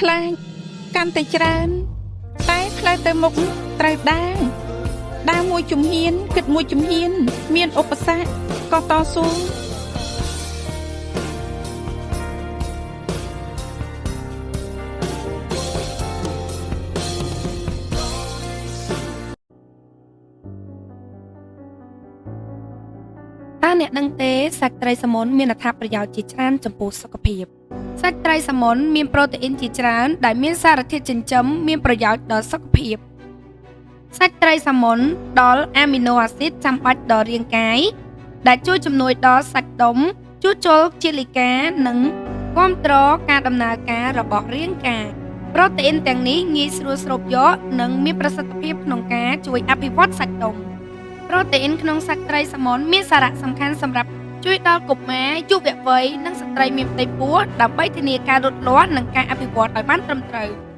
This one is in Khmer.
ខ្លាចកាន់តែច្រើនតែផ្លូវទៅមុខត្រូវដើរមួយជំហានគិតមួយជំហានមានឧបសគ្គក៏តស៊ូតើអ្នកដឹងទេសាច់ត្រីសាម៉ុនមានអត្ថប្រយោជន៍ជាច្រើនចំពោះសុខភាពសាច់ត្រីសាម៉ុនមានប្រូតេអ៊ីនជាច្រើនដែលមានសារធាតុចិញ្ចឹមមានប្រយោជន៍ដល់សុខភាពសាច់ត្រីសាម៉ុនដល់អាមីណូអាស៊ីតចាំបាច់ដល់រាងកាយដែលជួយជំនួយដល់សាច់ដុំជួសជុលជាលិកានិងគាំទ្រការដំណើរការរបស់រាងកាយប្រូតេអ៊ីនទាំងនេះងាយស្រួលស្រូបយកនិងមានប្រសិទ្ធភាពក្នុងការជួយអភិវឌ្ឍសាច់ដុំប្រូតេអ៊ីនក្នុងសាច់ត្រីសាម៉ុនមានសារៈសំខាន់សម្រាប់ជួយដល់កុមារយុវវ័យនិងស្ត្រីមានផ្ទៃពោះដើម្បីធានាការលូតលាស់និងការអភិវឌ្ឍឲ្យបានត្រឹមត្រូវ។